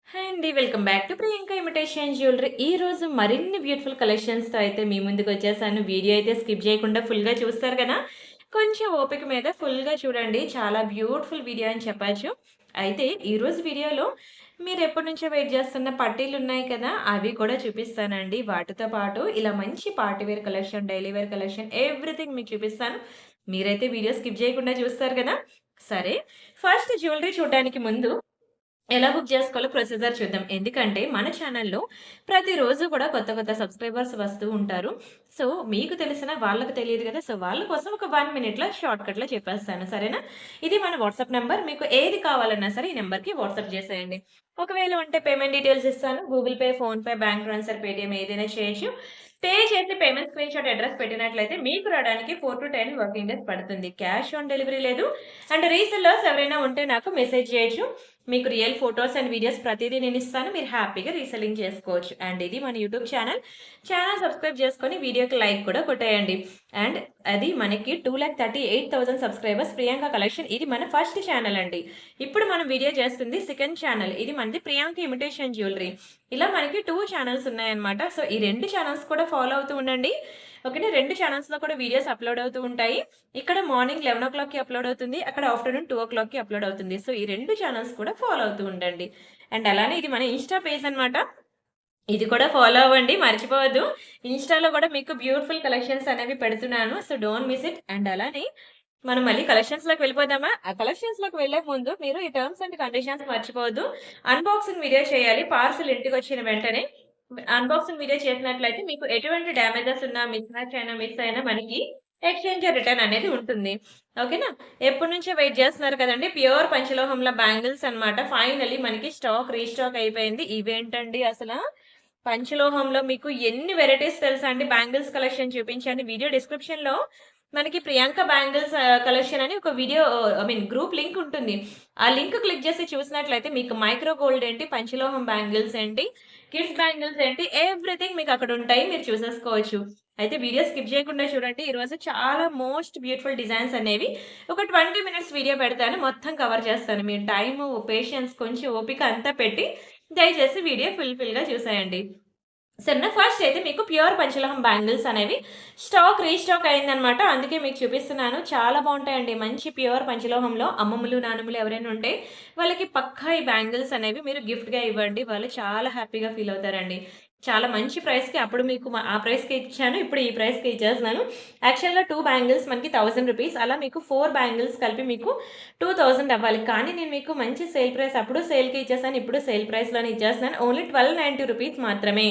Hi అండి. Welcome back to Priyanka imitation jewellery. ఈరోజు మరిన్ని బ్యూటిఫుల్ కలెక్షన్స్‌తో అయితే మీ ముందుకొచ్చేసాను. వీడియో అయితే స్కిప్ చేయకుండా ఫుల్‌గా చూస్తారు కదా! కొంచెం ఓపిక మీద ఫుల్‌గా చూడండి. చాలా బ్యూటిఫుల్ వీడియో అని చెప్పచ్చు. అయితే ఈరోజు వీడియోలో మీరెప్పటినుంచో వెయిట్ చేస్తున్న పట్టీలున్నాయి కదా! అవి కూడా చూపిస్తానండి. వాటితో పాటు ఇలా మంచి party wear collection, daily wear collection everything మీకు చూపిస్తాను. మీరైతే వీడియో స్కిప్ చేయకుండా చూస్తారు కదా! సరే, ఫస్ట్ జ్యువెలరీ చూడడానికి ముందు ఎలా బుక్ జేసుకోవాలో ప్రొసీజర్ చూద్దాం. ఎందుకంటే మన ఛానెల్‌లో ప్రతిరోజు కూడా కొత్త కొత్త సబ్‌స్క్రైబర్స్ వస్తూ ఉంటారు. సో, మీకు తెలిసినా వాళ్ళకి తెలియదు గదా! సో, వాళ్ళ కోసం ఒక 1 మినిట్‌లో షార్ట్‌కట్‌లో చెప్పేస్తాను. సరేనా? ఇది మన వాట్సాప్ నంబర్. మీకు ఏది కావాలన్నా సరే ఈ నంబర్‌కి వాట్సాప్ చేసేయండి. ఒకవేళ ఉంటే పేమెంట్ డీటెయిల్స్ ఇస్తాను. Google pay, PhonePe, bank transfer, Paytm ఏదైనా చేయొచ్చు. పే చేసి పేమెంట్ స్క్రీన్‌షాట్ అడ్రెస్ పెట్టినట్లయితే మీకు రావడానికి 4-10 వర్కింగ్ డేస్ పడుతుంది. క్యాష్ ఆన్ డెలివరీ లేదు. అండ్ రీసెల్లర్స్ ఎవరైనా ఉంటే నాకు మెసేజ్ చేయొచ్చు. మీకు రియల్ ఫోటోస్ అండ్ వీడియోస్ ప్రతీదీ నేనిస్తాను. మీరు హ్యాపీగా రీసెల్లింగ్ చేసుకోవచ్చు. అండ్ ఇది మన యూట్యూబ్ ఛానల్. ఛానల్ సబ్స్క్రైబ్ చేసుకొని వీడియోకి లైక్ కూడా కొట్టేయండి. అండ్ అది మనకి 2,38,000 సబ్స్క్రైబర్స్ ప్రియాంక కలెక్షన్. ఇది మన ఫస్ట్ ఛానల్ అండి. ఇప్పుడు మనం వీడియో చేస్తుంది సెకండ్ ఛానల్. ఇది మనది ప్రియాంక ఇమిటేషన్ జ్యువెలరీ. ఇలా మనకి 2 ఛానెల్స్ ఉన్నాయన్నమాట. సో, ఈ 2 ఛానెల్స్ కూడా ఫాలో అవుతూ ఉండండి. ఓకేనా? 2 ఛానెల్స్‌లో కూడా వీడియోస్ అప్‌లోడ్ అవుతూ ఉంటాయి. ఇక్కడ మార్నింగ్ 11:00కి అప్‌లోడ్ అవుతుంది. అక్కడ ఆఫ్టర్‌నూన్ 2:00కి అప్‌లోడ్ అవుతుంది. సో, ఈ 2 ఛానెల్స్ కూడా ఫాలో అవుతూ ఉండండి. అండ్ అలానే ఇది మన ఇన్‌స్టా పేజ్ అన్నమాట. ఇది కూడా ఫాలో అవ్వండి. మర్చిపోవద్దు. ఇన్‌స్టాలో కూడా మీకు బ్యూటిఫుల్ కలెక్షన్స్ అనేవి పెడుతున్నాను. So, don't miss it. And అలానే మనం మళ్ళీ కలెక్షన్స్‌లోకి వెళ్ళిపోదామా? ఆ కలెక్షన్స్‌లోకి వెళ్ళే ముందు మీరు ఈ టర్మ్స్ అండ్ కండిషన్స్ మర్చిపోవద్దు. అన్బాక్సింగ్ వీడియో చేయాలి. పార్సెల్ ఇంటికొచ్చిన వెంటనే అన్బాక్సింగ్ వీడియో చేసినట్లయితే మీకు ఎటువంటి డ్యామేజెస్ ఉన్నా, మిస్ అయినా మనకి ఎక్స్‌చేంజ్ రిటర్న్ అనేది ఉంటుంది. ఓకేనా? ఎప్పటినుంచో వెయిట్ చేస్తున్నారు కదండీ! ప్యూర్ పంచలోహంలో బ్యాంగిల్స్ అన్నమాట. ఫైనల్లీ మనకి స్టాక్ రీస్టాక్ అయిపోయింది. ఇవేంటండి అసల? పంచలోహంలో మీకు ఎన్ని వెరైటీస్ తెలుసా అండి? బ్యాంగిల్స్ కలెక్షన్ చూపించాను. వీడియో డిస్క్రిప్షన్‌లో మనకి ప్రియాంక బ్యాంగిల్స్ కలెక్షన్ అని ఒక వీడియో గ్రూప్ లింక్ ఉంటుంది. ఆ లింక్ క్లిక్ చేసి చూసినట్లయితే మీకు మైక్రో గోల్డ్ ఏంటి, పంచలోహం బ్యాంగిల్స్ ఏంటి, కిడ్స్ బ్యాంగిల్స్ ఏంటి, ఎవ్రీథింగ్ మీకు అక్కడ ఉంటాయి. మీరు చూసేసుకోవచ్చు. అయితే వీడియో స్కిప్ చేయకుండా చూడండి. ఈరోజు చాలా మోస్ట్ బ్యూటిఫుల్ డిజైన్స్ అనేవి ఒక 20 మినిట్స్ వీడియో పెడతాను. మొత్తం కవర్ చేస్తాను. మీరు టైము, పేషెన్స్, కొంచెం ఓపిక అంతా పెట్టి దయచేసి వీడియో ఫుల్‌గా చూసేయండి. సరేనా? ఫస్ట్ అయితే మీకు ప్యూర్ పంచలోహం బ్యాంగిల్స్ అనేవి స్టాక్ రీస్టాక్ అయిందనమాట. అందుకే మీకు చూపిస్తున్నాను. చాలా బావుంటాయండి. మంచి ప్యూర్ పంచలోహంలో అమ్మమ్మలు, నానమ్మలు ఎవరైనా ఉంటే వాళ్ళకి పక్కా ఈ బ్యాంగిల్స్ అనేవి మీరు గిఫ్ట్‌గా ఇవ్వండి. వాళ్ళు చాలా హ్యాపీగా ఫీల్ అవుతారండి. చాలా మంచి ప్రైస్‌కి అప్పుడు మీకు ఆ ప్రైస్‌కే ఇచ్చాను. ఇప్పుడు ఈ ప్రైస్‌కే ఇచ్చేస్తున్నాను. యాక్చువల్‌గా 2 బ్యాంగిల్స్ మనకి రూ. 1000. అలా మీకు 4 బ్యాంగిల్స్ కలిపి మీకు 2000 అవ్వాలి. కానీ నేను మీకు మంచి సేల్ ప్రైస్ అప్పుడు సేల్‌కి ఇచ్చేసాను. ఇప్పుడు సేల్ ప్రైస్‌లోనే ఇచ్చేస్తున్నాను. ఓన్లీ రూ. 1290 మాత్రమే.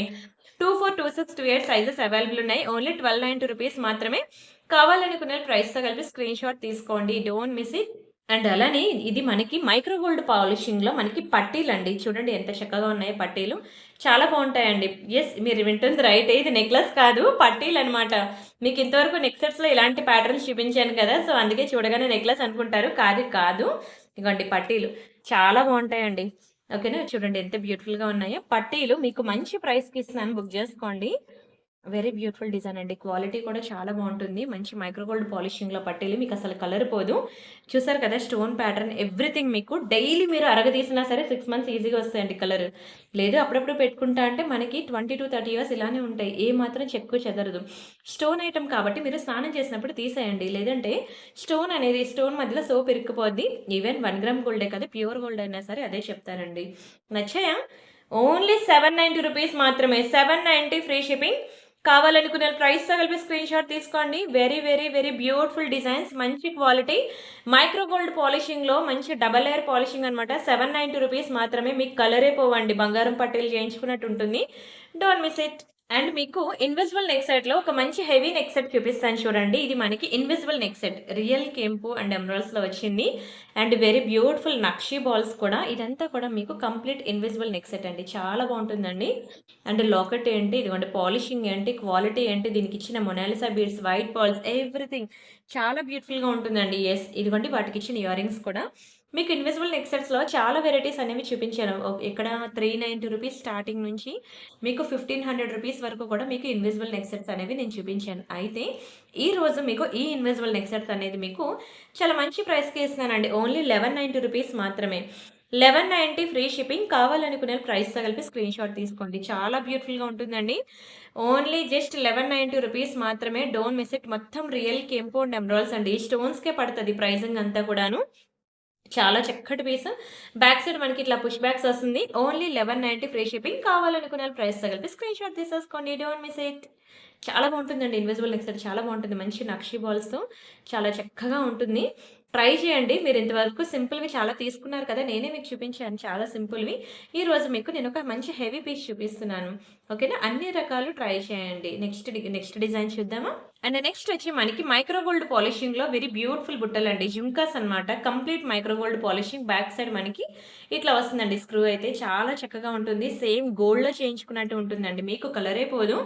24, 26, 28 సైజెస్ అవైలబుల్ ఉన్నాయి. ఓన్లీ రూ. 1290 మాత్రమే. కావాలనుకున్న ప్రైస్‌తో కలిపి స్క్రీన్‌షాట్ తీసుకోండి. Don't miss it. అండ్ అలానే ఇది మనకి మైక్రో గోల్డ్ పాలిషింగ్‌లో మనకి పట్టీలండి. చూడండి ఎంత చక్కగా ఉన్నాయో పట్టీలు. చాలా బావుంటాయండి. యెస్, మీరు వింటుంది రైటే. ఇది నెక్లెస్ కాదు, పట్టీలనమాట. మీకు ఇంతవరకు నెక్ సెట్స్‌లో ఇలాంటి ప్యాటర్న్స్ చూపించాను కదా! సో, అందుకే చూడగానే నెక్లెస్ అనుకుంటారు. కాదు. ఇగోండి పట్టీలు. చాలా బావుంటాయండి. ఓకేనా? చూడండి ఎంత బ్యూటిఫుల్‌గా ఉన్నాయో. పట్టీలు మీకు మంచి ప్రైస్‌కి ఇస్తున్నాను. బుక్ జేసుకోండి. వెరీ బ్యూటిఫుల్ డిజైన్ అండి. క్వాలిటీ కూడా చాలా బావుంటుంది. మంచి మైక్రో గోల్డ్ పాలిషింగ్‌లో పట్టీలు మీకసలు కలర్ పోదు. చూసారు కదా! స్టోన్ ప్యాటర్న్ ఎవ్రీథింగ్ మీకు డైలీ మీరు అరగదీసినా సరే 6 మంత్స్ ఈజీగా వస్తాయండి కలర్. లేదు అప్పుడప్పుడు పెట్టుకుంటా అంటే మనకి 20-30 ఇయర్స్ ఇలానే ఉంటాయి. ఏ మాత్రం చెక్కు చెదరదు. స్టోన్ ఐటెమ్ కాబట్టి మీరు స్నానం చేసినప్పుడు తీసేయండి. లేదంటే స్టోన్ మధ్యలో సోప్ ఇరుక్కుపోద్ది. ఈవెన్ 1 గ్రామ్ గోల్డే కాదు, ప్యూర్ గోల్డ్ అయినా సరే అదే చెప్తానండి. నచ్చాయా? ఓన్లీ రూ. 790 మాత్రమే. 790 ఫ్రీ షిప్పింగ్. కావాలనుకున్న ప్రైస్‌తో కలిపి స్క్రీన్‌షాట్ తీసుకోండి. Very beautiful designs. మంచి క్వాలిటీ. మైక్రో గోల్డ్ పాలిషింగ్‌లో మంచి డబుల్ లేయర్ పాలిషింగ్ అనమాట. రూ. 790 మాత్రమే. మీకు కలరే పోవండి. బంగారం పట్టీలు చేయించుకున్నట్టు ఉంటుంది. Don't miss it. అండ్ మీకు ఇన్విజిబుల్ నెక్ సెట్‌లో ఒక మంచి హెవీ నెక్ సెట్ చూపిస్తాను చూడండి. ఇది మనకి ఇన్విజిబుల్ నెక్ సెట్. రియల్ కెంపు అండ్ ఎమరాల్డ్స్‌లో వచ్చింది. And very beautiful nakshi balls కూడా. ఇదంతా కూడా మీకు కంప్లీట్ ఇన్విజిబుల్ నెక్ సెట్ అండి. చాలా బావుంటుందండి. అండ్ లాకెట్ ఏంటి, ఇదిగోండి పాలిషింగ్ ఏంటి, క్వాలిటీ ఏంటి, దీనికిచ్చిన Mona Lisa beads, white pearls everything చాలా బ్యూటిఫుల్‌గా ఉంటుందండి. యెస్, ఇదిగోండి వాటికిచ్చిన ఇయర్ రింగ్స్ కూడా. మీకు ఇన్విజిబుల్ నెక్ సెట్స్‌లో చాలా వెరైటీస్ అనేవి చూపించాను. ఇక్కడ రూ. 390 స్టార్టింగ్ నుంచి మీకు రూ. 1,500 వరకు కూడా మీకు ఇన్విజిబుల్ నెక్ సెట్స్ అనేవి నేను చూపించాను. అయితే ఈరోజు మీకు ఈ ఇన్విజిబుల్ నెక్ సెట్స్ అనేది మీకు చాలా మంచి ప్రైస్‌కే ఇస్తున్నానండి. ఓన్లీ రూ. 1,190 మాత్రమే. 1190 ఫ్రీ షిప్పింగ్. కావాలనుకునే ప్రైస్‌తో కలిపి స్క్రీన్‌షాట్ తీసుకోండి. చాలా బ్యూటిఫుల్‌గా ఉంటుందండి. ఓన్లీ జస్ట్ 1190 రూపీస్ మాత్రమే. Don't miss it. మొత్తం రియల్ కెంపు అండ్ ఎమరాల్డ్స్ అండి. స్టోన్స్‌కే పడతది ప్రైజింగ్ అంతా కూడాను. చాలా చక్కటి పీస్. బ్యాక్ సైడ్ మనకి ఇట్లా పుష్ బ్యాక్స్ వస్తుంది. Only 1190 free shipping. కావాలనుకునే వాళ్ళు ప్రైస్‌తో కలిపి స్క్రీన్‌షాట్ తీసేసుకోండి. Don't miss it. చాలా బావుంటుందండి. ఇన్విజిబుల్ నెక్ సెట్ చాలా బావుంటుంది. మంచి నక్షి బాల్స్‌తో చాలా చక్కగా ఉంటుంది. ట్రై చేయండి. మీరు ఇంతవరకు సింపుల్‌వి చాలా తీసుకున్నారు కదా! నేనే మీకు చూపించాను చాలా సింపుల్‌వి. ఈరోజు మీకు నేనొక మంచి హెవీ పీస్ చూపిస్తున్నాను. ఓకేనా? అన్ని రకాలు ట్రై చేయండి. నెక్స్ట్ డిజైన్ చూద్దామా? అండ్ నెక్స్ట్ వచ్చి మనకి మైక్రో గోల్డ్ పాలిషింగ్‌లో వెరీ బ్యూటిఫుల్ బుట్టలండి. జుంకాస్ అన్నమాట. Complete micro gold polishing. Back side మనకి ఇట్లా వస్తుందండి స్క్రూ అయితే. చాలా చక్కగా ఉంటుంది. సేమ్ గోల్డ్‌లో చేయించుకున్నట్టు ఉంటుందండి. మీకు కలరే పోదు.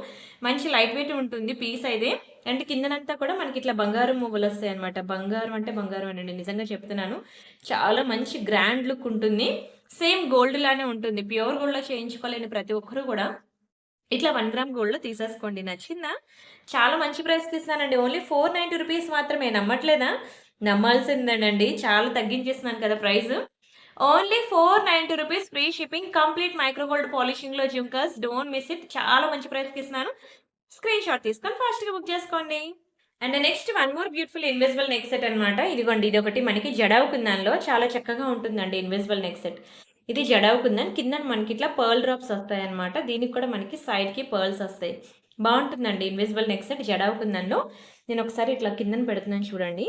మంచి లైట్ వెయిట్ ఉంటుంది పీస్ అయితే. అండ్ కిందనంతా కూడా మనకి ఇట్లా బంగారం మువ్వలొస్తాయన్నమాట. బంగారం అంటే బంగారమేనండి. నిజంగా చెప్తున్నాను. చాలా మంచి గ్రాండ్ లుక్ ఉంటుంది. సేమ్ గోల్డ్ లానే ఉంటుంది. ప్యూర్ గోల్డ్‌లో చేయించుకోలేని ప్రతి ఒక్కరు కూడా ఇట్లా 1 గ్రామ్ గోల్డ్‌లో తీసేసుకోండి. నచ్చిందా? చాలా మంచి ప్రైస్‌కి ఇస్తున్నానండి. ఓన్లీ 490 రూపీస్ మాత్రమే. నమ్మట్లేదా? నమ్మాల్సిందేనండి. చాలా తగ్గించేస్తున్నాను కదా price. Only 490 rupees free shipping. Complete micro gold పాలిషింగ్‌లో జుంకాస్. Don't miss it. చాలా మంచి ప్రైస్‌కి ఇస్తున్నాను. స్క్రీన్ షాట్ తీసుకొని ఫాస్ట్‌గా బుక్ చేసుకోండి. And next one more beautiful invisible neck set అన్నమాట. ఇదిగోండి ఇదొకటి మనకి జడావు కుందన్‌లో చాలా చక్కగా ఉంటుందండి ఇన్విజిబుల్ నెక్ సెట్. ఇది జడావు కుందన్. కిందన మనకి ఇట్లా పర్ల్ డ్రాప్స్ వస్తాయన్నమాట. దీనికి కూడా మనకి సైడ్‌కి పర్ల్స్ వస్తాయి. బావుంటుందండి ఇన్విజిబుల్ నెక్ సెట్ జడావు కుందన్‌లో. నేనొకసారి ఇట్లా కిందన పెడుతున్నాను చూడండి.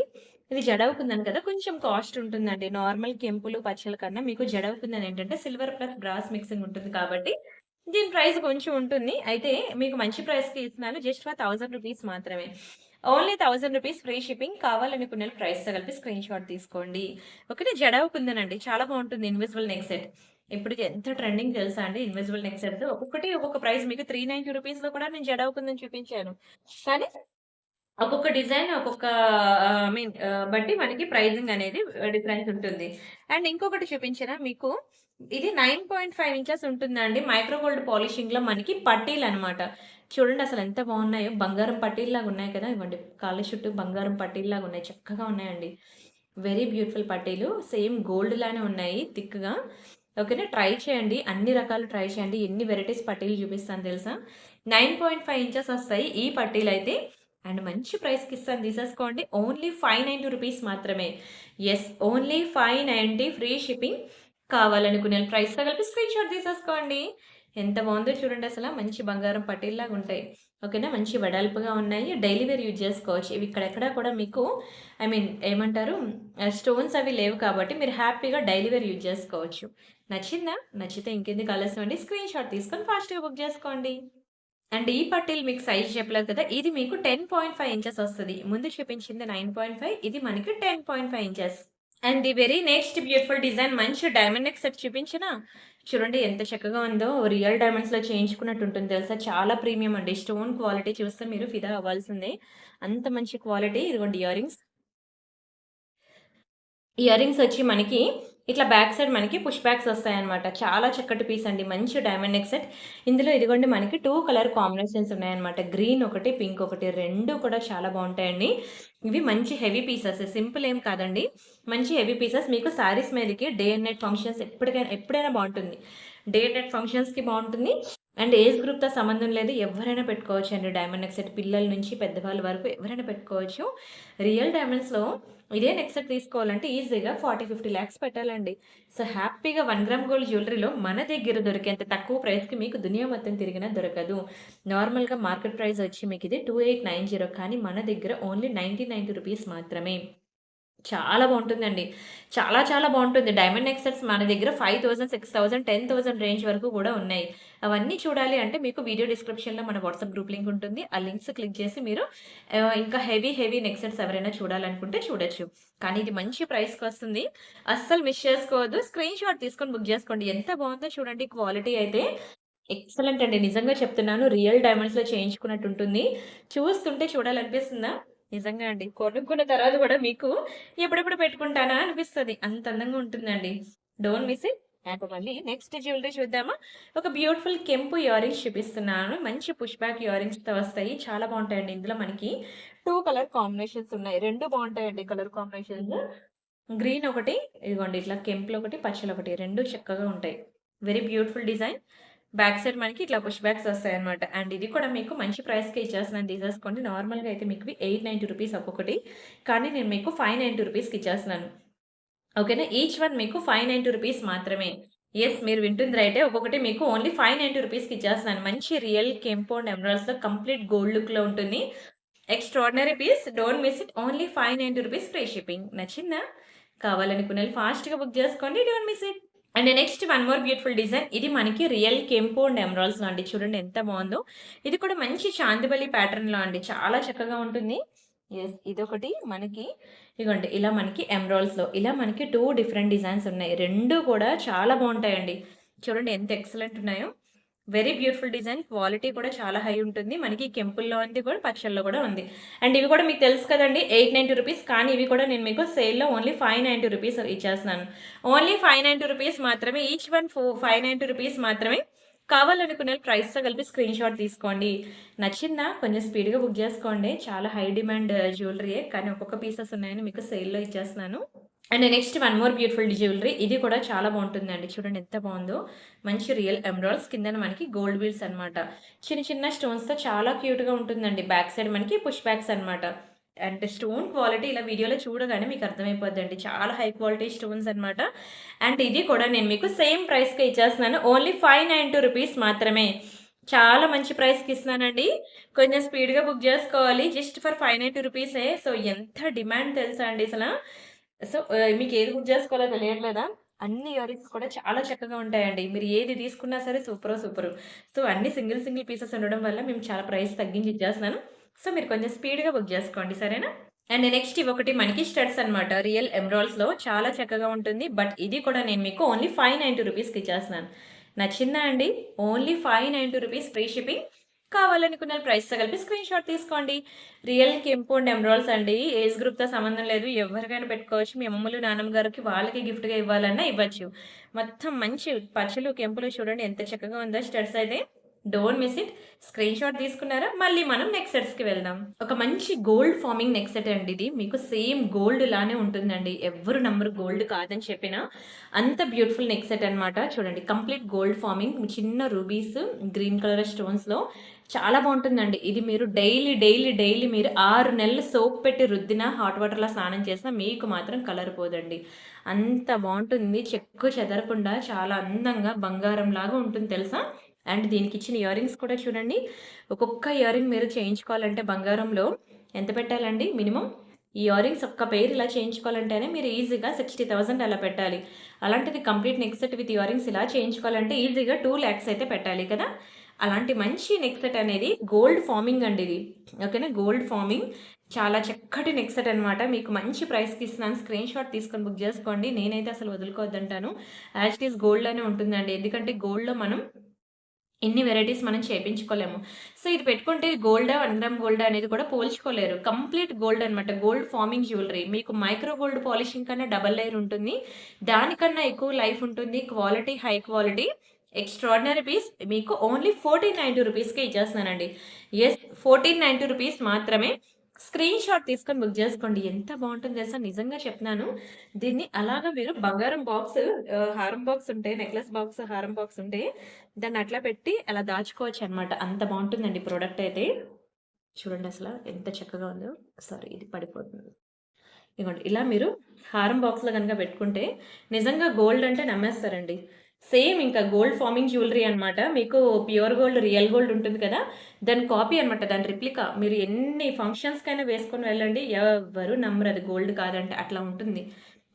ఇది జడావు కుందన్ కదా! కొంచెం కాస్ట్ ఉంటుందండి. నార్మల్ కెంపులు, పచ్చల కన్నా మీకు జడావు కుందన్ ఏంటంటే సిల్వర్ ప్లస్ బ్రాస్ మిక్సింగ్ ఉంటుంది కాబట్టి దీని ప్రైస్ కొంచెం ఉంటుంది. అయితే మీకు మంచి ప్రైస్‌కి ఇస్తున్నాను. జస్ట్ ఫర్ 1000 రూపీస్ మాత్రమే. Only 1000 rupees free shipping. కావాలనుకున్న ప్రైస్‌తో కలిపి స్క్రీన్ షాట్ తీసుకోండి. ఒకటి జడావు కుందనండి. చాలా బావుంటుంది ఇన్విజిబుల్ నెక్ సెట్. ఇప్పుడు ఎంత ట్రెండింగ్ తెలుసా అండి ఇన్విజిబుల్ నెక్ సెట్. ఒక్కొక్కటి ఒక్కొక్క ప్రైస్ మీకు 390 రూపీస్‌లో కూడా నేను జడావు కుందన్ చూపించాను. కానీ ఒక్కొక్క డిజైన్ ఒక్కొక్క బట్టి మనకి ప్రైజింగ్ అనేది డిఫరెన్స్ ఉంటుంది. అండ్ ఇంకొకటి చూపించనా మీకు ఇది 9.5 ఇంచెస్ ఉంటుందండి. మైక్రో గోల్డ్ పాలిషింగ్‌లో మనకి పట్టీలనమాట. చూడండి అసలు ఎంత బాగున్నాయో. బంగారం పట్టీల్లాగా ఉన్నాయి కదా! ఇవ్వండి కాళ్ళ చుట్టూ బంగారం పట్టీల్లాగా ఉన్నాయి. చక్కగా ఉన్నాయండి. వెరీ బ్యూటిఫుల్ పట్టీలు. సేమ్ గోల్డ్ లానే ఉన్నాయి థిక్‌గా. ఓకేనా? ట్రై చేయండి. అన్ని రకాలు ట్రై చేయండి. ఎన్ని వెరైటీస్ పట్టీలు చూపిస్తాను తెలుసా? 9.5 ఇంచెస్ వస్తాయి ఈ పట్టీలైతే. అండ్ మంచి ప్రైస్‌కి ఇస్తాను తీసేసుకోండి. ఓన్లీ 590 రూపీస్ మాత్రమే. యెస్. Only 590 free shipping. కావాలనుకునే ప్రైస్‌తో కలిపి స్క్రీన్‌షాట్ తీసేసుకోండి. ఎంత బావుందో చూడండి అసల. మంచి బంగారం పట్టీల్లాగా ఉంటాయి. ఓకేనా? మంచి వెడల్పుగా ఉన్నాయి. డైలీ వేర్ యూజ్ చేసుకోవచ్చు. ఇవి ఇక్కడెక్కడ కూడా మీకు ఏమంటారు స్టోన్స్ అవి లేవు కాబట్టి మీరు హ్యాపీగా డైలీ వేర్ యూజ్ చేసుకోవచ్చు. నచ్చిందా? నచ్చితే ఇంకెందుకు ఆలస్యం అండి. స్క్రీన్‌షాట్ తీసుకొని ఫాస్ట్‌గా బుక్ చేసుకోండి. అండ్ ఈ పట్టీలు మీకు సైజ్ చెప్పలేదు కదా! ఇది మీకు 10.5 ఇంచెస్ వస్తది. ముందు చూపించింది 9.5 ఇది మనకి 10.5 inches. And the very next beautiful design మంచి డైమండ్ నెక్ సెట్ చూపించనా? చూడండి ఎంత చక్కగా ఉందో. రియల్ డైమండ్స్‌లో చేయించుకున్నట్టు ఉంటుంది తెలుసా? చాలా ప్రీమియం అండి. స్టోన్ క్వాలిటీ చూస్తే మీరు ఫిదా అవ్వాల్సిందే. అంత మంచి క్వాలిటీ. ఇదిగోండి ఇయర్ రింగ్స్. ఇయర్ రింగ్స్ వచ్చి మనకి ఇట్లా బ్యాక్ సైడ్ మనకి పుష్ బ్యాక్స్ వస్తాయన్నమాట. చాలా చక్కటి పీస్ అండి. మంచి డైమండ్ నెక్ సెట్. ఇందులో ఇదిగోండి మనకి 2 కలర్ కాంబినేషన్స్ ఉన్నాయన్నమాట. గ్రీన్ ఒకటి, పింక్ ఒకటి 2 కూడా చాలా బావుంటాయండి. ఇవి మంచి హెవీ పీసెస్. సింపుల్ ఏం కాదండి. మంచి హెవీ పీసెస్ మీకు శారీస్ మీదకి డే అండ్ నైట్ ఫంక్షన్స్ ఎప్పుడైనా బావుంటుంది. డే అండ్ నైట్ ఫంక్షన్స్‌కి బావుంటుంది. అండ్ ఏజ్ గ్రూప్‌తో సంబంధం లేదు. ఎవ్వరైనా పెట్టుకోవచ్చండి డైమండ్ నెక్ సెట్. పిల్లల నుంచి పెద్దవాళ్ళ వరకు ఎవరైనా పెట్టుకోవచ్చు. రియల్ డైమండ్స్‌లో ఇదే నెక్ సెట్ తీసుకోవాలంటే ఈజీగా 40, 50 లాక్స్ పెట్టాలండి. సో, హ్యాపీగా 1 గ్రామ్ గోల్డ్ జ్యువెల్లరీలో మన దగ్గర దొరికేంత తక్కువ ప్రైస్‌కి మీకు దునియా మొత్తం తిరిగినా దొరకదు. నార్మల్‌గా మార్కెట్ ప్రైస్ వచ్చి మీకిది 2890 కానీ మన దగ్గర ఓన్లీ 1990 రూపీస్ మాత్రమే. చాలా బావుంటుందండి. చాలా చాలా బావుంటుంది. డైమండ్ నెక్ సెట్స్ మన దగ్గర 5000, 6000, 10,000 రేంజ్ వరకు కూడా ఉన్నాయి. అవన్నీ చూడాలి అంటే మీకు వీడియో డిస్క్రిప్షన్‌లో మన వాట్సాప్ గ్రూప్ లింక్ ఉంటుంది. ఆ లింక్స్ క్లిక్ చేసి మీరు ఇంకా హెవీ నెక్ సెట్స్ ఎవరైనా చూడాలనుకుంటే చూడొచ్చు. కానీ ఇది మంచి ప్రైస్‌కొస్తుంది. అస్సలు మిస్ చేసుకోవద్దు. స్క్రీన్ షాట్ తీసుకొని బుక్ చేసుకోండి. ఎంత బావుందో చూడండి క్వాలిటీ అయితే. ఎక్సలెంట్ అండి. నిజంగా చెప్తున్నాను. రియల్ డైమండ్స్‌లో చేయించుకున్నట్టు ఉంటుంది. చూస్తుంటే చూడాలనిపిస్తుందా? నిజంగా అండి. కొనుక్కున్న తర్వాత గూడా మీకు ఎప్పుడెప్పుడు పెట్టుకుంటానా అనిపిస్తది. అంత అందంగా ఉంటుందండి. Don't miss it. నాకు మళ్ళీ నెక్స్ట్ జ్యువెల్లరీ చూద్దామా? ఒక బ్యూటిఫుల్ కెంపు ఇయర్ రింగ్స్ చూపిస్తున్నాను. మంచి పుష్ బ్యాక్ ఇయర్ రింగ్స్‌తో వస్తాయి. చాలా బావుంటాయండి. ఇందులో మనకి 2 కలర్ కాంబినేషన్స్ ఉన్నాయి. 2 బావుంటాయండి కలర్ కాంబినేషన్స్. గ్రీన్ ఒకటి, ఇదిగోండి ఇట్లా కెంపులు ఒకటి, పచ్చలు ఒకటి 2 చక్కగా ఉంటాయి. Very beautiful design. Back side మనకి ఇట్లా పుష్ బ్యాక్స్ వస్తాయన్నమాట. అండ్ ఇది కూడా మీకు మంచి ప్రైస్‌కే ఇచ్చేస్తున్నాను తీసేసుకోండి. నార్మల్‌గా అయితే మీకు ఇవి రూ. 890 ఒక్కొక్కటి. కానీ నేను మీకు రూ. 590కి ఇచ్చేస్తున్నాను. ఓకేనా? ఈచ్ వన్ మీకు రూ. 590 మాత్రమే. యెస్, మీరు వింటుంది రైటే. ఒక్కొక్కటి మీకు ఓన్లీ రూ. 590కి ఇచ్చేస్తున్నాను. మంచి రియల్ కెంపు అండ్ ఎమరాల్డ్స్‌తో కంప్లీట్ గోల్డ్ లుక్‌లో ఉంటుంది. Extraordinary piece. Don't miss it. Only రూ. 590 ఫ్రీ షిప్పింగ్. నచ్చిందా? కావాలనుకున్నోళ్ళు ఫాస్ట్‌గా బుక్ చేసుకోండి. Don't miss it. And next one more beautiful design. ఇది మనకి రియల్ కెంపు అండ్ ఎమరాల్డ్స్‌లో అండి. చూడండి ఎంత బావుందో. ఇది కూడా మంచి చాందిబలి ప్యాటర్న్‌లో అండి. చాలా చక్కగా ఉంటుంది. యెస్, ఇదొకటి మనకి ఇగోండి ఇలా మనకి ఎమరాల్డ్స్‌లో ఇలా మనకి 2 డిఫరెంట్ డిజైన్స్ ఉన్నాయి. 2 కూడా చాలా బావుంటాయండి. చూడండి ఎంత ఎక్సలెంట్ ఉన్నాయో. Very beautiful design. క్వాలిటీ కూడా చాలా హై ఉంటుంది. మనకి కెంపుల్లో ఉంది కూడా, పచ్చల్లో కూడా ఉంది. అండ్ ఇవి కూడా మీకు తెలుసు కదండీ! రూ. 890 కానీ ఇవి కూడా నేను మీకు సేల్‌లో ఓన్లీ రూ. 590 ఇచ్చేస్తున్నాను. ఓన్లీ రూ. 590 మాత్రమే. ఈచ్ వన్ రూ. 590 మాత్రమే. కావాలనుకునే ప్రైస్‌తో కలిపి స్క్రీన్‌షాట్ తీసుకోండి. నచ్చిందా? కొంచెం స్పీడ్‌గా బుక్ చేసుకోండి. చాలా హై డిమాండ్ జ్యువెలరీయే. కానీ ఒక్కొక్క పీసెస్ ఉన్నాయని మీకు సేల్‌లో ఇచ్చేస్తున్నాను. And next one more beautiful jewellery. ఇది కూడా చాలా బావుంటుందండి. చూడండి ఎంత బావుందో. మంచి రియల్ ఎమరాల్డ్స్ కిందన మనకి గోల్డ్ వీల్స్ అన్నమాట. చిన్న చిన్న స్టోన్స్‌తో చాలా క్యూట్‌గా ఉంటుందండి. బ్యాక్ సైడ్ మనకి పుష్ బ్యాక్స్ అన్నమాట. అంటే స్టోన్ క్వాలిటీ ఇలా వీడియోలో చూడగానే మీకు అర్థమైపోద్దండి. చాలా హై క్వాలిటీ స్టోన్స్ అన్నమాట. అండ్ ఇది కూడా నేను మీకు సేమ్ ప్రైస్‌కే ఇచ్చేస్తున్నాను. ఓన్లీ రూ. 590 మాత్రమే. చాలా మంచి ప్రైస్‌కి ఇస్తున్నానండి. కొంచెం స్పీడ్‌గా బుక్ జేసుకోవాలి. జస్ట్ ఫర్ రూ. 590 సో ఎంత డిమాండ్ తెలుసా అండి అసల. సో, మీకు ఏది బుక్ జేసుకోవాలో తెలియట్లేదా? అన్ని ఇయర్ రింగ్స్ కూడా చాలా చక్కగా ఉంటాయండి. మీరు ఏది తీసుకున్నా సరే సూపరో సూపరు. సో, అన్ని సింగిల్ సింగిల్ పీసెస్ ఉండడం వల్ల మేము చాలా ప్రైస్ తగ్గించి ఇచ్చేస్తున్నాను. సో, మీరు కొంచెం స్పీడ్‌గా బుక్ జేసుకోండి. సరేనా? అండ్ నెక్స్ట్ ఇవొకటి మనకి స్టడ్స్ అన్నమాట. రియల్ ఎమరాల్డ్స్‌లో చాలా చక్కగా ఉంటుంది. బట్ ఇది కూడా నేను మీకు ఓన్లీ రూ. 590కి ఇచ్చేస్తున్నాను. నచ్చిందా అండి? ఓన్లీ రూ. 590 ఫ్రీ షిప్పింగ్. కావాలనుకున్న ప్రైస్‌తో కలిపి స్క్రీన్‌షాట్ తీసుకోండి. రియల్ కెంపు అండ్ ఎమరాల్డ్స్ అండి. ఏజ్ గ్రూప్‌తో సంబంధం లేదు. ఎవరికైనా పెట్టుకోవచ్చు. మీ అమ్మమ్మలు, నాన్నమ్మ గారికి వాళ్ళకి గిఫ్ట్‌గా ఇవ్వాలన్నా ఇవ్వచ్చు. మొత్తం మంచి పచ్చలు, కెంపులు చూడండి ఎంత చక్కగా ఉందో స్టడ్స్ అయితే. Don't miss it. స్క్రీన్‌షాట్ తీసుకున్నారా? మళ్ళీ మనం నెక్స్ట్ సెట్స్‌కి వెళ్దాం. ఒక మంచి గోల్డ్ ఫార్మింగ్ నెక్ సెట్ అండి ఇది. మీకు సేమ్ గోల్డ్ లానే ఉంటుందండి. ఎవ్వరు నమ్మరు గోల్డ్ కాదని చెప్పినా. అంత బ్యూటిఫుల్ నెక్ సెట్ అన్నమాట. చూడండి కంప్లీట్ గోల్డ్ ఫార్మింగ్ చిన్న రూబీస్, గ్రీన్ కలర్ స్టోన్స్‌లో చాలా బావుంటుందండి. ఇది మీరు డైలీ మీరు 6 నెలలు సోప్ పెట్టి రుద్దినా, హాట్ వాటర్‌లో స్నానం చేసినా మీకు మాత్రం కలర్ పోదండి. అంత బావుంటుంది. చెక్కు చెదరకుండా చాలా అందంగా బంగారంలాగా ఉంటుంది తెలుసా? అండ్ దీనికిచ్చిన ఇయర్ రింగ్స్ కూడా చూడండి. ఒక్కొక్క ఇయర్ రింగ్ మీరు చేయించుకోవాలంటే బంగారంలో ఎంత పెట్టాలండి మినిమమ్? ఈ ఇయర్ రింగ్స్ ఒక్క పెయిర్ ఇలా చేయించుకోవాలంటేనే మీరు ఈజీగా 60,000 అలా పెట్టాలి. అలాంటిది complete neck set with ear rings ఇలా చేయించుకోవాలంటే ఈజీగా 2,00,000 అయితే పెట్టాలి కదా! అలాంటి మంచి నెక్ సెట్ అనేది గోల్డ్ ఫార్మింగ్ అండి ఇది. ఓకేనా? గోల్డ్ ఫార్మింగ్ చాలా చక్కటి నెక్ సెట్ అనమాట. మీకు మంచి ప్రైస్‌కి ఇస్తున్నాను. స్క్రీన్‌షాట్ తీసుకొని బుక్ చేసుకోండి. నేనైతే అసలు వదులుకోవద్దంటాను. యాజ్ ఇట్ ఈజ్ గోల్డ్‌లానే ఉంటుందండి. ఎందుకంటే గోల్డ్‌లో మనం ఇన్ని వెరైటీస్ మనం చేపించుకోలేము. సో, ఇది పెట్టుకుంటే గోల్డా, 1 గ్రామ్ గోల్డా అనేది కూడా పోల్చుకోలేరు. కంప్లీట్ గోల్డ్ అనమాట. Gold forming jewellery. మీకు మైక్రో గోల్డ్ పాలిషింగ్ కన్నా డబుల్ లేయర్ ఉంటుంది. దానికన్నా ఎక్కువ లైఫ్ ఉంటుంది. Quality high quality. Extraordinary piece మీకు ఓన్లీ రూ. 1490కే ఇచ్చేస్తున్నానండి. యెస్, రూ. 1490 మాత్రమే. స్క్రీన్‌షాట్ తీసుకొని బుక్ చేసుకోండి. ఎంత బావుంటుందో తెలుసా? నిజంగా చెప్తున్నాను. దీన్ని అలాగా మీరు బంగారం బాక్స్, హారం బాక్స్ ఉంటే, నెక్లెస్ బాక్స్, హారం బాక్స్ ఉంటే దాన్ని అట్లా పెట్టి అలా దాచుకోవచ్చనమాట. అంత బావుంటుందండి ప్రొడక్ట్ అయితే. చూడండి అసల ఎంత చక్కగా ఉందో. సారీ, ఇది పడిపోతుంది. ఇగోండి ఇలా మీరు హారం బాక్స్‌లో గనుక పెట్టుకుంటే నిజంగా గోల్డ్ అంటే నమ్మేస్తారండి. సేమ్ ఇంకా గోల్డ్ ఫార్మింగ్ జ్యువెలరీ అనమాట. మీకు ప్యూర్ గోల్డ్, రియల్ గోల్డ్ ఉంటుంది కదా! దాని కాపీ అనమాట. దాని రిప్లికా. మీరు ఎన్ని ఫంక్షన్స్‌కైనా వేసుకొని వెళ్ళండి. ఎవ్వరు నమ్మరు అది గోల్డ్ కాదంటే. అట్లా ఉంటుంది.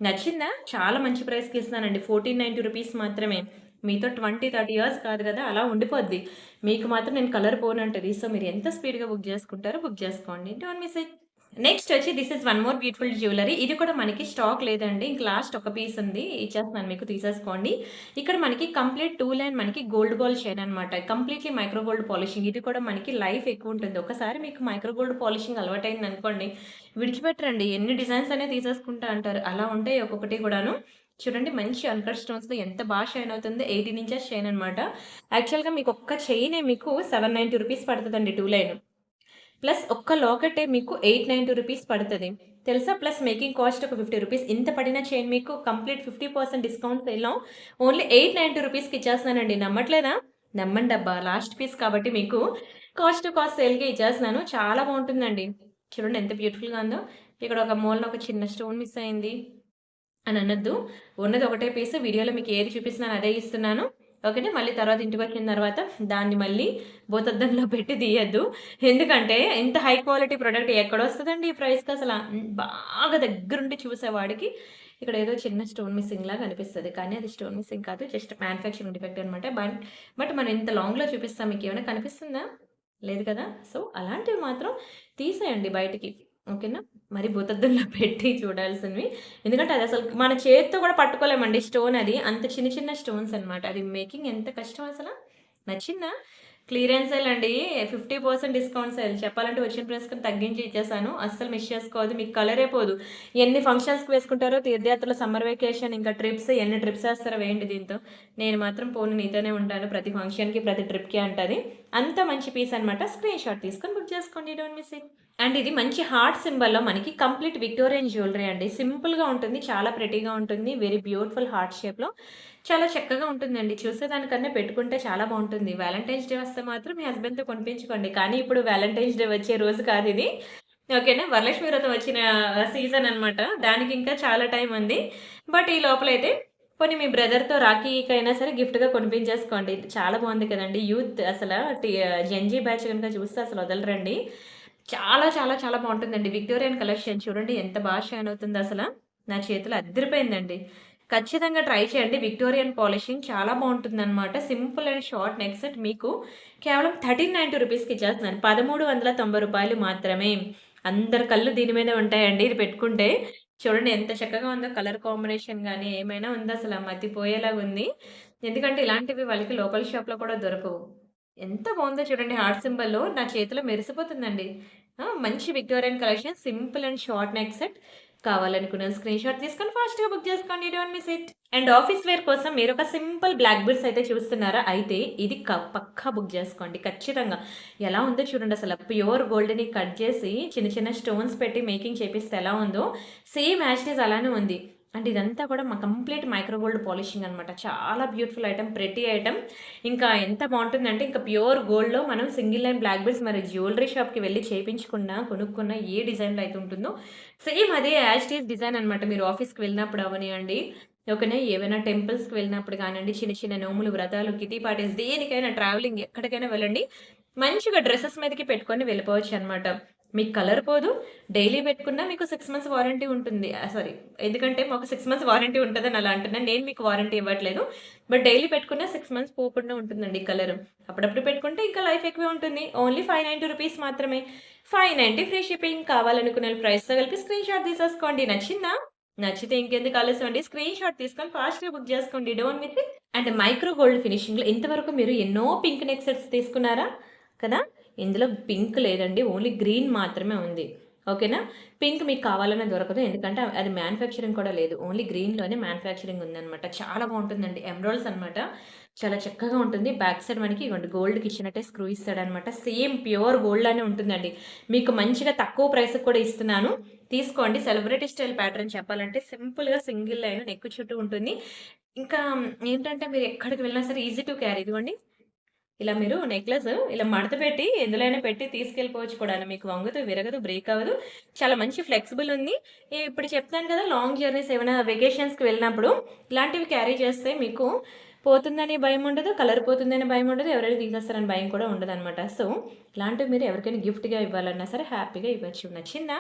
నచ్చిందా? చాలా మంచి ప్రైస్‌కి ఇస్తున్నానండి. రూ. 1490 మాత్రమే. మీతో 20, 30 ఇయర్స్ కాదు కదా! అలా ఉండిపోద్ది. మీకు మాత్రం నేను కలర్ పోనంటది. సో, మీరు ఎంత స్పీడ్‌గా బుక్ చేసుకుంటారో బుక్ చేసుకోండి. Don't miss it. నెక్స్ట్ వచ్చి this is one more beautiful jewellery. ఇది కూడా మనకి స్టాక్ లేదండి. ఇంక లాస్ట్ ఒక పీస్ ఉంది. ఇచ్చేస్తున్నాను మీకు తీసేసుకోండి. ఇక్కడ మనకి కంప్లీట్ 2 లైన్ మనకి గోల్డ్ బాల్ చైన్ అనమాట. Completely micro gold polishing. ఇది కూడా మనకి లైఫ్ ఎక్కువుంటుంది. ఒకసారి మీకు మైక్రో గోల్డ్ పాలిషింగ్ అలవాటయిందనుకోండి, విడిచిపెట్టరండి. ఎన్ని డిజైన్స్ అయినా తీసేసుకుంటా అంటారు. అలా ఉంటాయి ఒక్కొక్కటి కూడాను. చూడండి మంచి అన్‌కట్ స్టోన్స్‌తో ఎంత షైన్ అవుతుందో. 18 ఇంచెస్ చైన్ అనమాట. యాక్చువల్‌గా మీకు ఒక్క చైనే మీకు రూ. 790 పడతదండి 2 లైన్. ప్లస్ ఒక్క లాకెటే మీకు రూ. 890 పడతది. తెలుసా? ప్లస్ మేకింగ్ కాస్ట్ ఒక 50 రూపీస్. ఇంత పడిన చైన్ మీకు కంప్లీట్ 50% డిస్కౌంట్ సేల్‌లో ఓన్లీ 890 రూపీస్‌కి ఇచ్చేస్తున్నానండి. నమ్మట్లేదా? నమ్మండబ్బా! లాస్ట్ పీస్ కాబట్టి మీకు కాస్ట్ టు కాస్ట్ సేల్‌కే ఇచ్చేస్తున్నాను. చాలా బావుంటుందండి. చూడండి ఎంత బ్యూటిఫుల్‌గా ఉందో. ఇక్కడ ఒక మూలన ఒక చిన్న స్టోన్ మిస్ అయింది అని అనొద్దు. ఉన్నది ఒకటే పీస్. వీడియోలో మీకు ఏది చూపిస్తున్నానో అదే ఇస్తున్నాను. ఓకేనా? మళ్ళీ తర్వాత ఇంటికొచ్చిన తర్వాత దాన్ని మళ్ళీ భూతద్దంలో పెట్టి తీయొద్దు. ఎందుకంటే ఇంత హై క్వాలిటీ ప్రొడక్ట్ ఎక్కడొస్తదండి ఈ ప్రైస్‌కసల. బాగా దగ్గరుండి చూసేవాడికి ఇక్కడ ఏదో చిన్న స్టోన్ మిస్సింగ్ లాగా అనిపిస్తది. కానీ అది స్టోన్ మిస్సింగ్ కాదు. జస్ట్ మ్యానుఫ్యాక్చరింగ్ డిఫెక్ట్ అనమాట. బట్ మనం ఇంత లాంగ్‌లో చూపిస్తాం. మీకేమైనా కనిపిస్తుందా? లేదు కదా! సో, అలాంటివి మాత్రం తీసేయండి బయటికి. ఓకేనా? మరి భూతద్దంలో పెట్టి చూడాల్సినవి. ఎందుకంటే అదసలు మన చేత్తో కూడా పట్టుకోలేమండి స్టోన్ అది. అంత చిన్న చిన్న స్టోన్స్ అనమాట. అది మేకింగ్ ఎంత కష్టం అసల. నచ్చిందా? క్లియరెన్స్ సేల్ అండి. 50% డిస్కౌంట్ సేల్. చెప్పాలంటే వచ్చిన ప్రైస్‌కి తగ్గించి ఇచ్చేసాను. అస్సలు మిస్ చేసుకోవద్దు. మీకు కలరే పోదు. ఎన్ని ఫంక్షన్స్‌కి వేసుకుంటారో తీర్థయాత్రలు, సమ్మర్ వెకేషన్, ఇంకా ట్రిప్స్ ఎన్ని ట్రిప్స్ ఏస్తారో వేయండి దీంతో. నేను మాత్రం పోను నీతోనే ఉంటాను ప్రతి ఫంక్షన్‌కి, ప్రతి ట్రిప్‌కి అంటది. అంత మంచి పీస్ అనమాట. స్క్రీన్ షాట్ తీసుకొని బుక్ చేసుకోండి. Don't miss it. అండ్ ఇది మంచి హార్ట్ సింబల్‌లో మనకి కంప్లీట్ విక్టోరియన్ జ్యువెలరీ అండి. సింపుల్‌గా ఉంటుంది. చాలా ప్రెటీగా ఉంటుంది. వెరీ బ్యూటిఫుల్ హార్ట్ షేప్‌లో. చాలా చక్కగా ఉంటుందండి. చూసేదానికన్నా పెట్టుకుంటే చాలా బావుంటుంది. వాలంటైన్స్ డే వస్తే మాత్రం మీ హస్బెండ్‌తో కొనిపించుకోండి. కానీ ఇప్పుడు వాలంటైన్స్ డే వచ్చే రోజు కాదిది. ఓకేనా? వరలక్ష్మి వ్రతం వచ్చిన సీజన్ అనమాట. దానికి ఇంకా చాలా టైం ఉంది. బట్ ఈ లోపలైతే పోనీ మీ బ్రదర్‌తో రాఖీకైనా సరే గిఫ్ట్‌గా కొనిపించేసుకోండి. చాలా బావుంది కదండీ! యూత్ అసల జెన్‌జీ బ్యాచ్ గనుక చూస్తే అసలు వదలరండి. చాలా చాలా చాలా బావుంటుందండి. విక్టోరియన్ కలెక్షన్ చూడండి ఎంత బా షైన్ అవుతుందసల. నా చేతిలో అద్దిరిపోయిందండి. ఖచ్చితంగా ట్రై చేయండి. విక్టోరియన్ పాలిషింగ్ చాలా బావుంటుందనమాట. Simple and short neck set మీకు కేవలం 1390 రూపీస్‌కి ఇచ్చేస్తున్నాను. రూ. 1390 మాత్రమే. అందరి కళ్ళు దీని మీదే ఉంటాయండి ఇది పెట్టుకుంటే. చూడండి ఎంత చక్కగా ఉందో కలర్ కాంబినేషన్ గాని ఏమైనా ఉందసల మతిపోయేలాగుంది. ఎందుకంటే ఇలాంటివి వాళ్ళకి లోకల్ షాప్‌లో కూడా దొరకవు. ఎంత బావుందో చూడండి హార్ట్ సింబల్‌లో నా చేతిలో మెరిసిపోతుందండి. మంచి Victorian collection simple and short neck set. కావాలనుకున్న స్క్రీన్ షాట్ తీసుకొని ఫాస్ట్‌గా బుక్ చేసుకోండి. Don't miss it. And office wear కోసం మీరొక సింపుల్ బ్లాక్ బీడ్స్ అయితే చూస్తున్నారా? అయితే ఇది పక్కా బుక్ జేసుకోండి ఖచ్చితంగా. ఎలా ఉందో చూడండసల. ప్యూర్ గోల్డ్‌ని కట్ చేసి చిన్న చిన్న స్టోన్స్ పెట్టి మేకింగ్ చేపిస్తే ఎలా ఉందో సేమ్ యాజ్ ఇట్ ఈజ్ అలానే ఉంది. అంటే ఇదంతా కూడా కంప్లీట్ మైక్రో గోల్డ్ పాలిషింగ్ అనమాట. చాలా బ్యూటిఫుల్ ఐటెమ్, ప్రెటీ ఐటెమ్. ఇంకా ఎంత బావుంటుందంటే ఇంకా ప్యూర్ గోల్డ్‌లో మనం సింగిల్ లైన్ బ్లాక్ బీడ్స్ మరి జ్యువెలరీ షాప్‌కి వెళ్లి చేపించుకున్న, కొనుక్కున్న ఏ డిజైన్‌లో అయితే ఉంటుందో సేమ్ అదే యాజ్ ఇట్ ఈజ్ డిజైన్ అనమాట. మీరు ఆఫీస్‌కి వెళ్ళినప్పుడు అవ్వనియండి, ఓకేనా? ఏవైనా టెంపుల్స్‌కి వెళ్ళినప్పుడు గానియండి, చిన్న చిన్న నోములు, వ్రతాలు, కిటీ పార్టీస్ దేనికైనా ట్రావెలింగ్ ఎక్కడికైనా వెళ్ళండి. మంచిగా డ్రెసెస్ మీదకి పెట్టుకొని వెళ్ళిపోవచ్చనమాట. మీకు కలర్ పోదు. డైలీ పెట్టుకున్నా మీకు 6 మంత్స్ వారంటీ ఉంటుంది. సారీ, ఎందుకంటే మాకు 6 మంత్స్ వారంటీ ఉంటదని అలా అంటున్నాను. నేను మీకు వారంటీ ఇవ్వట్లేదు. బట్ డైలీ పెట్టుకున్న 6 మంత్స్ పోకుండా ఉంటుందండి కలర్. అప్పుడప్పుడు పెట్టుకుంటే ఇంకా లైఫ్ ఎక్కువే ఉంటుంది. ఓన్లీ 590 రూపీస్ మాత్రమే. 590 ఫ్రీ షిప్పింగ్. కావాలనుకున్న ప్రైస్‌తో కలిపి స్క్రీన్ షాట్ తీసేసుకోండి. నచ్చిందా? నచ్చితే ఇంకెందుకు ఆలస్యం అండి. స్క్రీన్ షాట్ తీసుకొని ఫాస్ట్‌గా బుక్ చేసుకోండి. Don't miss it. And micro gold ఫినిషింగ్‌లో ఇంతవరకు మీరు ఎన్నో పింక్ నెక్ సెట్స్ తీసుకున్నారా? కదా! ఇందులో పింక్ లేదండి. ఓన్లీ గ్రీన్ మాత్రమే ఉంది. ఓకేనా? పింక్ మీకు కావాలన్నా దొరకదు. ఎందుకంటే అది మ్యానుఫ్యాక్చరింగ్ కూడా లేదు. ఓన్లీ గ్రీన్‌లోనే మ్యానుఫ్యాక్చరింగ్ ఉందనమాట. చాలా బావుంటుందండి. ఎమరాల్డ్స్ అనమాట. చాలా చక్కగా ఉంటుంది. బ్యాక్ సైడ్ మనకి ఇగోండి గోల్డ్‌కి ఇచ్చినట్టే స్క్రూ ఇస్తాడనమాట. సేమ్ ప్యూర్ గోల్డ్ లానే ఉంటుందండి. మీకు మంచిగా తక్కువ ప్రైస్‌కి కూడా ఇస్తున్నాను. తీసుకోండి. సెలబ్రిటీ స్టైల్ ప్యాటర్న్ చెప్పాలంటే సింపుల్‌గా సింగిల్ లైన్ నెక్ చుట్టూ ఉంటుంది. ఇంకా ఏంటంటే మీరు ఎక్కడికి వెళ్ళినా సరే ఈజీ టు క్యారీ. ఇదిగోండి ఇలా మీరు నెక్లెస్ ఇలా మడత పెట్టి ఎందులోైనా పెట్టి తీసుకెళ్ళిపోవచ్చు కూడాను. మీకు వంగదు, విరగదు, బ్రేక్ అవ్వదు. చాలా మంచి ఫ్లెక్సిబుల్ ఉంది. ఇప్పుడు చెప్తాను కదా! లాంగ్ జర్నీస్ ఏమైనా వెకేషన్స్‌కి వెళ్ళినప్పుడు ఇలాంటివి క్యారీ చేస్తే మీకు పోతుందని భయముండదు, కలర్ పోతుందని భయముండదు, ఎవరైనా తీసేస్తారని భయం కూడా ఉండదనమాట. సో, ఇలాంటివి మీరు ఎవరికైనా గిఫ్ట్‌గా ఇవ్వాలన్నా సరే హ్యాపీగా ఇవ్వచ్చు. నచ్చిందా?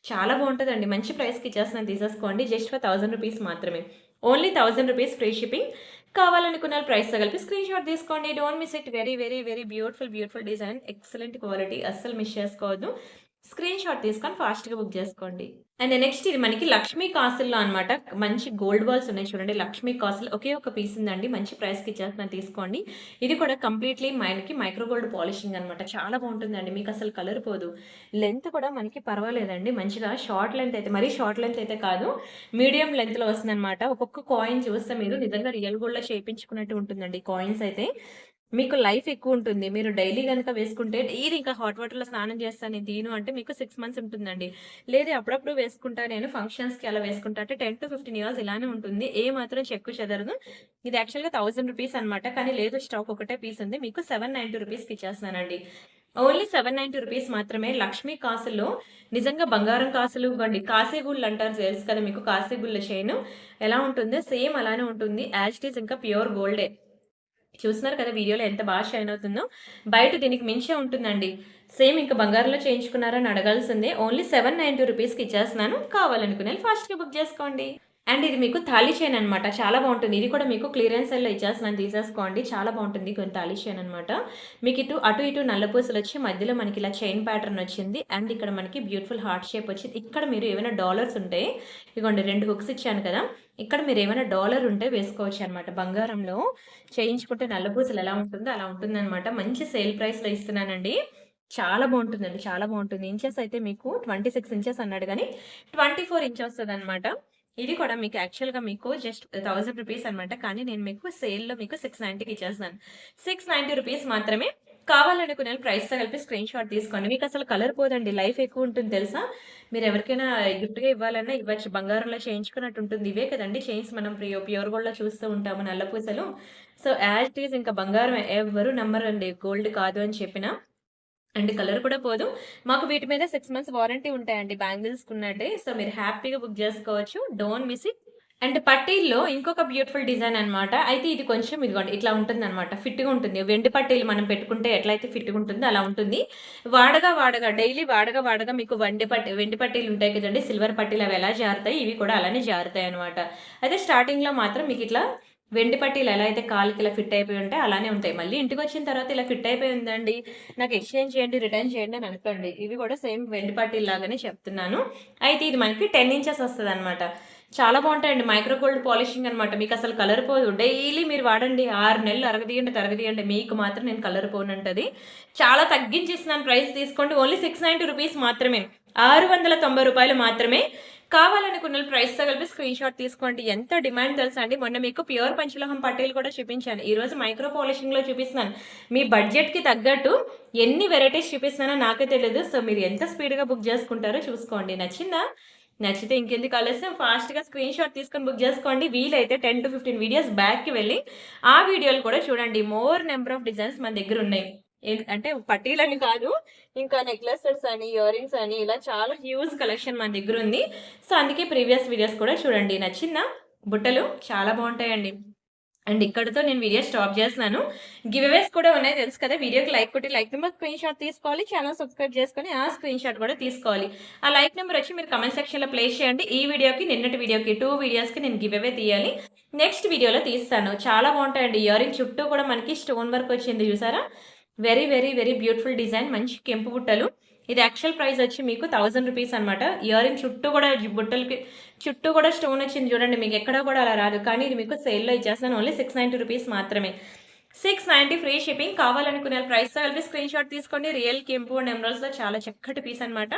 చాలా బావుంటదండి. మంచి ప్రైస్‌కి ఇచ్చేస్తున్నాను తీసేసుకోండి. జస్ట్ ఫర్ 1000 రూపీస్ మాత్రమే. Only 1000 rupees free shipping. కావాలనుకున్న ప్రైస్‌తో కలిపి స్క్రీన్ షాట్ తీసుకోండి. Don't miss it. Very, very, very beautiful, beautiful design. Excellent quality. అస్సలు మిస్ చేసుకోవద్దు. స్క్రీన్ షాట్ తీసుకొని ఫాస్ట్‌గా బుక్ చేసుకోండి. అండ్ నెక్స్ట్ ఇది మనకి లక్ష్మీ కాసుల్లో అనమాట. మంచి గోల్డ్ బాల్స్ ఉన్నాయి చూడండి. లక్ష్మీ కాసులు ఒకే ఒక పీస్ ఉందండి. మంచి ప్రైస్‌కి ఇచ్చేస్తున్నాను తీసుకోండి. ఇది కూడా కంప్లీట్‌లీ మనకి మైక్రో గోల్డ్ పాలిషింగ్ అనమాట. చాలా బావుంటుందండి. మీకు అసలు కలర్ పోదు. లెంత్ కూడా మనకి పర్వాలేదండి. మంచిగా షార్ట్ లెంత్ అయితే మరీ షార్ట్ లెంత్ అయితే కాదు. మీడియం లెంత్‌లో వస్తుందనమాట. ఒక్కొక్క కాయిన్ చూస్తే మీరు నిజంగా రియల్ గోల్డ్‌లో చేపించుకున్నట్టు ఉంటుందండి కాయిన్స్ అయితే. మీకు లైఫ్ ఎక్కువుంటుంది. మీరు డైలీ గనక వేసుకుంటే డైలీ ఇంకా హాట్ వాటర్‌లో స్నానం చేస్తా నేను తీను అంటే మీకు 6 మంత్స్ ఉంటుందండి. లేదు అప్పుడప్పుడు వేసుకుంటా నేను ఫంక్షన్స్‌కి అలా వేసుకుంటా అంటే 10-15 ఇయర్స్ ఇలానే ఉంటుంది. ఏ మాత్రం చెక్కు చెదరదు. ఇది యాక్చువల్‌గా రూ. 1000 అనమాట. కానీ లేదు స్టాక్ ఒకటే పీస్ ఉంది. మీకు 790 రూపీస్‌కి ఇచ్చేస్తున్నానండి. ఓన్లీ 790 రూపీస్ మాత్రమే. లక్ష్మీ కాసుల్లో నిజంగా బంగారం కాసులు ఇవ్వండి. కాశీగుళ్ళు అంటారు తెలుసు కదా మీకు కాశీగుళ్ళ చైను ఎలా ఉంటుందో సేమ్ అలానే ఉంటుంది. యాజ్ ఇట్ ఈజ్ ఇంకా ప్యూర్ గోల్డే. చూస్తున్నారు కదా వీడియోలో ఎంత బాగా షైన్ అవుతుందో. బయట దీనికి మించే ఉంటుందండి. సేమ్ ఇంక బంగారంలో చేయించుకున్నారా అని అడగాల్సిందే. ఓన్లీ 790 రూపీస్‌కి ఇచ్చేస్తున్నాను. కావాలనుకునేళ్ళు ఫాస్ట్‌గా బుక్ చేసుకోండి. అండ్ ఇది మీకు తాళి చైన్ అనమాట. చాలా బావుంటుంది. ఇది కూడా మీకు క్లియరెన్స్ సేల్‌లో ఇచ్చేస్తున్నాను తీసేసుకోండి. చాలా బావుంటుంది. కొంచెం తాళి చైన్ అనమాట. మీకు అటు ఇటు నల్ల పూసలొచ్చి మధ్యలో మనకి ఇలా చైన్ ప్యాటర్న్ వచ్చింది. అండ్ ఇక్కడ మనకి బ్యూటిఫుల్ హార్ట్ షేప్ వచ్చింది. ఇక్కడ మీరు ఏమైనా డాలర్స్ ఉంటే ఇగోండి 2 హుక్స్ ఇచ్చాను కదా! ఇక్కడ మీరు ఏమైనా డాలర్ ఉంటే వేసుకోవచ్చనమాట. బంగారంలో చేయించుకుంటే నల్ల పూసలు ఎలా ఉంటుందో అలా ఉంటుందనమాట. మంచి సేల్ ప్రైస్‌లో ఇస్తున్నానండి. చాలా బావుంటుందండి. చాలా బావుంటుంది. ఇంచెస్ అయితే మీకు 26 ఇంచెస్ అన్నాడు గానీ 24 ఇంచ్ వస్తదనమాట. ఇది కూడా మీకు యాక్చువల్‌గా మీకు జస్ట్ 1000 రూపీస్ అనమాట. కానీ నేను మీకు సేల్‌లో మీకు 690కి ఇచ్చేస్తున్నాను. 690 రూపీస్ మాత్రమే. కావాలనుకునేళ్ళు ప్రైస్‌తో కలిపి స్క్రీన్ షాట్ తీసుకోండి. మీకసలు కలర్ పోదండి. లైఫ్ ఎక్కువుంటుంది తెలుసా? మీరెవరికైనా గిఫ్ట్‌గా ఇవ్వాలన్నా ఇవ్వచ్చు. బంగారంలో చేయించుకున్నట్టు ఉంటుంది. ఇవే కదండీ చైన్స్ మనం ప్యూర్ గోల్డ్‌లో చూస్తూ ఉంటాము నల్ల పూసలు. సో, యాజ్ ఇట్ ఈజ్ ఇంకా బంగారమే. ఎవ్వరు నమ్మరండి గోల్డ్ కాదు అని చెప్పినా. అండ్ కలర్ కూడా పోదు. మాకు వీటి మీద 6 మంత్స్ వారంటీ ఉంటాయండి బ్యాంగిల్స్‌కున్నట్టే. సో, మీరు హ్యాపీగా బుక్ జేసుకోవచ్చు. Don't miss it. అండ్ పట్టీల్లో ఇంకొక బ్యూటిఫుల్ డిజైన్ అనమాట. అయితే ఇది కొంచెం ఇదిగోండి ఇట్లా ఉంటుందనమాట. ఫిట్‌గా ఉంటుంది. వెండి పట్టీలు మనం పెట్టుకుంటే ఎట్లయితే ఫిట్‌గా ఉంటుందో అలా ఉంటుంది. వాడగా డైలీ వాడగా మీకు వెండి పట్టీలు ఉంటాయి కదండీ! సిల్వర్ పట్టీలు అవి ఎలా జారుతాయి, ఇవి కూడా అలానే జారుతాయనమాట. అయితే స్టార్టింగ్‌లో మాత్రం మీకిట్లా వెండి పట్టీలు ఎలా అయితే కాళ్ళకి ఇలా ఫిట్ అయిపోయి ఉంటాయి అలానే ఉంటాయి. మళ్ళీ ఇంటికొచ్చిన తర్వాత ఇలా ఫిట్ అయిపోయి ఉందండి. నాకు ఎక్స్‌చేంజ్ చేయండి, రిటర్న్ చేయండి అని అనకండి. ఇవి కూడా సేమ్ వెండి పట్టీలు లాగానే చెప్తున్నాను. అయితే ఇది మనకి 10 ఇంచెస్ వస్తదనమాట. చాలా బావుంటాయండి. మైక్రో గోల్డ్ పాలిషింగ్ అనమాట. మీకసలు కలర్ పోదు. డైలీ మీరు వాడండి. 6 నెలలు అరగదీయండి, తరగదీయండి. మీకు మాత్రం నేను కలర్ పోనంటది. చాలా తగ్గించి ఇస్తున్నాను ప్రైస్ తీసుకోండి. ఓన్లీ 690 రూపీస్ మాత్రమే. రూ. 690 మాత్రమే. కావాలనుకున్నోళ్ళు ప్రైస్‌తో కలిపి స్క్రీన్ షాట్ తీసుకోండి. ఎంత డిమాండ్ తెలుసా అండి. మొన్న మీకు ప్యూర్ పంచలోహం పట్టీలు కూడా చూపించాను. ఈరోజు మైక్రో పాలిషింగ్‌లో చూపిస్తున్నాను. మీ బడ్జెట్‌కి తగ్గట్టు ఎన్ని వెరైటీస్ చూపిస్తున్నానో నాకే తెలీదు. సో, మీరు ఎంత స్పీడ్‌గా బుక్ చేసుకుంటారో చూసుకోండి. నచ్చిందా? నచ్చితే ఇంకెందుకు ఆలస్యం ఫాస్ట్‌గా స్క్రీన్ షాట్ తీసుకొని బుక్ చేసుకోండి. వీలైతే 10-15 వీడియోస్ బ్యాక్‌కి వెళ్ళి ఆ వీడియోలు కూడా చూడండి. మోర్ నంబర్ ఆఫ్ డిజైన్స్ మన దగ్గరున్నాయి. అంటే పట్టీలని కాదు. ఇంకా నెక్లెస్ సెట్స్ అని, ఇయర్ రింగ్స్ అని ఇలా చాలా హ్యూజ్ కలెక్షన్ మన దగ్గరుంది. సో, అందుకే ప్రీవియస్ వీడియోస్ కూడా చూడండి. నచ్చిందా? బుట్టలు చాలా బావుంటాయండి. అండ్ ఇక్కడితో నేను వీడియో స్టాప్ చేస్తున్నాను. గివ్ అవేస్ కూడా ఉన్నాయి తెలుసు కదా! వీడియోకి లైక్ కొట్టి లైక్ నెంబర్ స్క్రీన్ షాట్ తీసుకోవాలి. ఛానెల్ సబ్స్క్రైబ్ చేసుకొని ఆ స్క్రీన్ షాట్ కూడా తీసుకోవాలి. ఆ లైక్ నెంబర్ వచ్చి మీరు కామెంట్ సెక్షన్‌లో ప్లేస్ చేయండి. ఈ వీడియోకి, నిన్నటి వీడియోకి 2 వీడియోస్‌కి నేను గివ్ అవే తీయాలి. నెక్స్ట్ వీడియోలో తీస్తాను. చాలా బావుంటాయండి. ఇయర్ రింగ్ చుట్టూ కూడా మనకి స్టోన్ వర్క్ వచ్చింది చూసారా? Very beautiful design. మంచి కెంపు బుట్టలు. ఇది యాక్చువల్ ప్రైస్ వచ్చి మీకు 1000 రూపీస్ అనమాట. ఇయర్ రింగ్ చుట్టూ కూడా బుట్టలకి చుట్టూ కూడా స్టోన్ వచ్చింది చూడండి. మీకు ఎక్కడ కూడా అలా రాదు. కానీ ఇది మీకు సేల్‌లో ఇచ్చేస్తాను. ఓన్లీ 690 రూపీస్ మాత్రమే. 690 ఫ్రీ షిప్పింగ్. కావాలనుకునే ప్రైస్‌తో కలిపి స్క్రీన్ షాట్ తీసుకోండి. రియల్ కెంపు అండ్ ఎమరాల్డ్స్‌లో చాలా చక్కటి పీస్ అనమాట.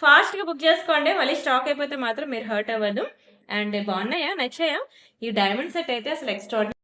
ఫాస్ట్‌గా బుక్ చేసుకోండి. మళ్ళీ స్టాక్ అయిపోతే మాత్రం మీరు హర్ట్ అవ్వద్దు. అండ్ బాగున్నాయా? నచ్చాయా? ఈ డైమండ్ సెట్ అయితే అసలు ఎక్స్ట్రార్డినరీ.